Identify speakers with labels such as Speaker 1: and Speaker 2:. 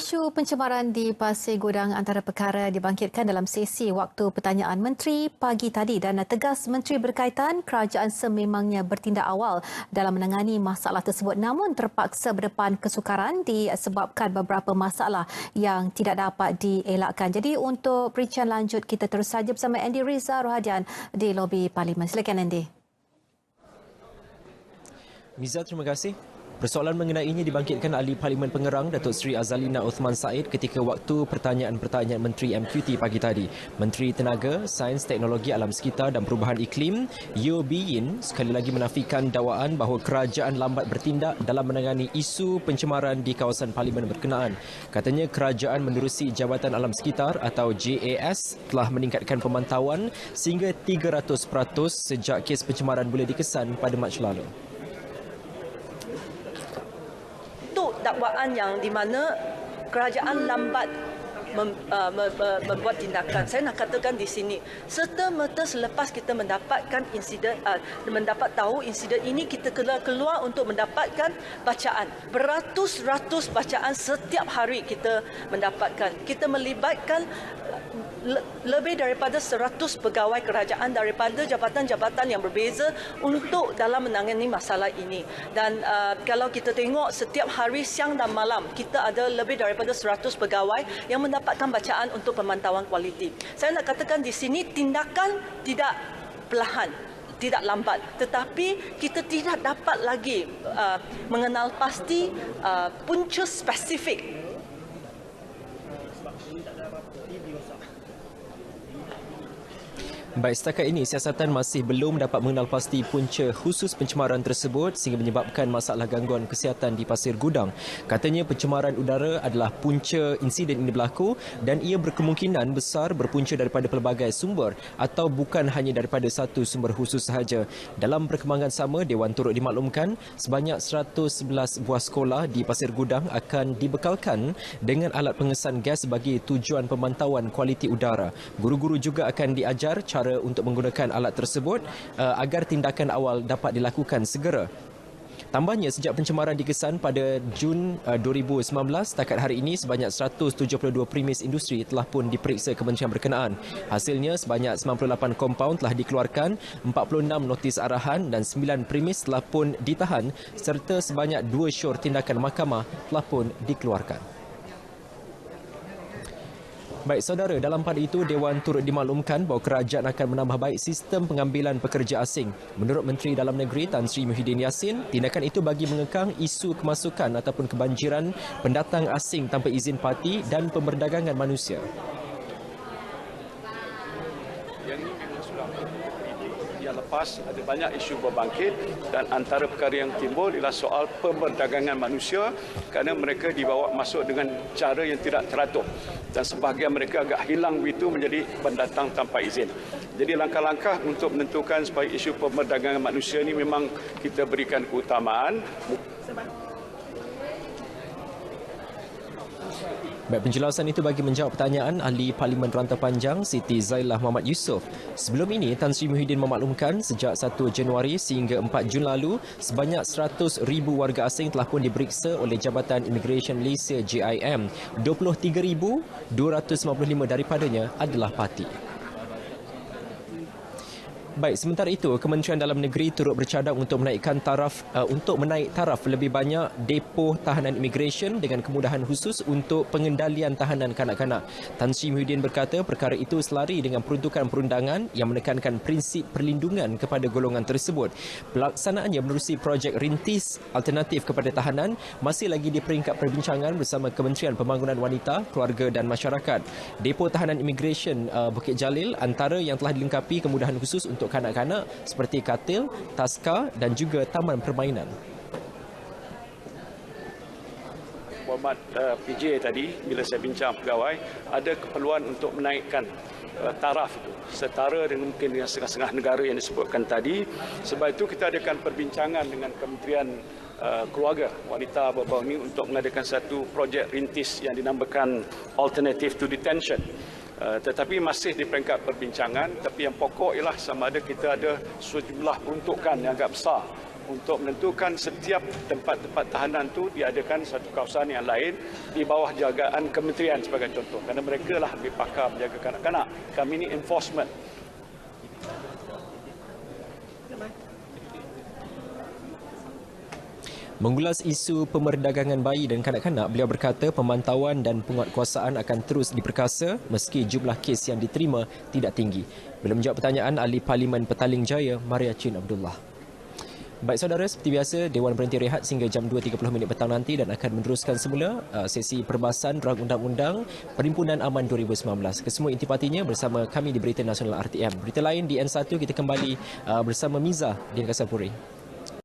Speaker 1: Isu pencemaran di Pasir Gudang antara perkara dibangkitkan dalam sesi waktu pertanyaan Menteri pagi tadi dan tegas Menteri berkaitan kerajaan sememangnya bertindak awal dalam menangani masalah tersebut namun terpaksa berdepan kesukaran disebabkan beberapa masalah yang tidak dapat dielakkan. Jadi untuk perincian lanjut kita terus saja bersama Andy Riza Rohadian di lobi Parlimen. Silakan Andy.
Speaker 2: Miza, terima kasih. Persoalan mengenainya dibangkitkan Ahli Parlimen Pengerang Datuk Seri Azalina Othman Said ketika waktu pertanyaan-pertanyaan Menteri MQT pagi tadi. Menteri Tenaga, Sains, Teknologi Alam Sekitar dan Perubahan Iklim, Yeo Bee Yin, sekali lagi menafikan dakwaan bahawa kerajaan lambat bertindak dalam menangani isu pencemaran di kawasan Parlimen berkenaan. Katanya kerajaan menerusi Jabatan Alam Sekitar atau JAS telah meningkatkan pemantauan sehingga 300% sejak kes pencemaran boleh dikesan pada Mac lalu.
Speaker 3: Dakwaan yang di mana kerajaan lambat membuat tindakan. Saya nak katakan di sini, serta-merta selepas kita mendapatkan insiden, mendapat tahu insiden ini, kita keluar untuk mendapatkan bacaan. Beratus-ratus bacaan setiap hari kita mendapatkan. Kita melibatkan lebih daripada 100 pegawai kerajaan daripada jabatan-jabatan yang berbeza untuk dalam menangani masalah ini. Dan kalau kita tengok setiap hari siang dan malam kita ada lebih daripada 100 pegawai yang mendapatkan bacaan untuk pemantauan kualiti. Saya nak katakan di sini tindakan tidak perlahan, tidak lambat, tetapi kita tidak dapat lagi mengenal pasti punca spesifik.
Speaker 2: Baik, setakat ini siasatan masih belum dapat mengenal pasti punca khusus pencemaran tersebut sehingga menyebabkan masalah gangguan kesihatan di Pasir Gudang. Katanya pencemaran udara adalah punca insiden ini berlaku dan ia berkemungkinan besar berpunca daripada pelbagai sumber atau bukan hanya daripada satu sumber khusus sahaja. Dalam perkembangan sama, Dewan turut dimaklumkan sebanyak 111 buah sekolah di Pasir Gudang akan dibekalkan dengan alat pengesan gas bagi tujuan pemantauan kualiti udara. Guru-guru juga akan diajar cara untuk menggunakan alat tersebut agar tindakan awal dapat dilakukan segera. Tambahnya, sejak pencemaran dikesan pada Jun 2019, setakat hari ini sebanyak 172 premis industri telah pun diperiksa kementerian berkenaan. Hasilnya, sebanyak 98 kompaun telah dikeluarkan, 46 notis arahan dan 9 premis telah pun ditahan serta sebanyak 2 syur tindakan mahkamah telah pun dikeluarkan. Baik saudara, dalam pada itu Dewan turut dimaklumkan bahawa kerajaan akan menambah baik sistem pengambilan pekerja asing. Menurut Menteri Dalam Negeri Tan Sri Muhyiddin Yassin, tindakan itu bagi mengekang isu kemasukan ataupun kebanjiran pendatang asing tanpa izin parti dan pemberdagangan manusia.
Speaker 4: Yang ini memang sudah yang lepas ada banyak isu berbangkit dan antara perkara yang timbul ialah soal pemberdagangan manusia kerana mereka dibawa masuk dengan cara yang tidak teratur dan sebahagian mereka agak hilang begitu menjadi pendatang tanpa izin. Jadi langkah-langkah untuk menentukan supaya isu pemberdagangan manusia ini memang kita berikan keutamaan.
Speaker 2: Baik, penjelasan itu bagi menjawab pertanyaan Ahli Parlimen Rantau Panjang Siti Zailah Muhammad Yusof. Sebelum ini, Tan Sri Muhyiddin memaklumkan sejak 1 Januari sehingga 4 Jun lalu, sebanyak 100,000 warga asing telah pun diperiksa oleh Jabatan Immigration Malaysia JIM. 23,255 daripadanya adalah parti. Baik, sementara itu Kementerian Dalam Negeri turut bercadang untuk menaikkan taraf naik taraf lebih banyak depo tahanan imigresen dengan kemudahan khusus untuk pengendalian tahanan kanak-kanak. Tan Sri Muhyiddin berkata perkara itu selari dengan peruntukan perundangan yang menekankan prinsip perlindungan kepada golongan tersebut. Pelaksanaannya menerusi projek rintis alternatif kepada tahanan masih lagi di peringkat perbincangan bersama Kementerian Pembangunan Wanita, Keluarga dan Masyarakat. Depo tahanan imigresen Bukit Jalil antara yang telah dilengkapi kemudahan khusus untuk kanak-kanak seperti katil, taska dan juga taman permainan.
Speaker 4: Hormat PJ tadi, bila saya bincang pegawai, ada keperluan untuk menaikkan taraf itu setara dengan mungkin dengan setengah-setengah negara yang disebutkan tadi. Sebab itu kita adakan perbincangan dengan Kementerian Keluarga Wanita baru-baru ini untuk mengadakan satu projek rintis yang dinamakan Alternative to Detention. Tetapi masih di peringkat perbincangan, tapi yang pokok ialah sama ada kita ada sejumlah peruntukan yang agak besar untuk menentukan setiap tempat-tempat tahanan tu diadakan satu kawasan yang lain di bawah jagaan kementerian sebagai contoh. Kerana mereka lah lebih pakar menjaga kanak-kanak. Kami ni enforcement.
Speaker 2: Mengulas isu pemerdagangan bayi dan kanak-kanak, beliau berkata pemantauan dan penguatkuasaan akan terus diperkasa meski jumlah kes yang diterima tidak tinggi. Belum menjawab pertanyaan Ahli Parlimen Petaling Jaya, Maria Chin Abdullah. Baik saudara, seperti biasa, Dewan berhenti rehat sehingga jam 2.30 petang nanti dan akan meneruskan semula sesi perbahasan rang undang-undang Perhimpunan Aman 2019. Kesemua intipatinya bersama kami di Berita Nasional RTM. Berita lain di N1 kita kembali bersama Miza di Angkasa Puri.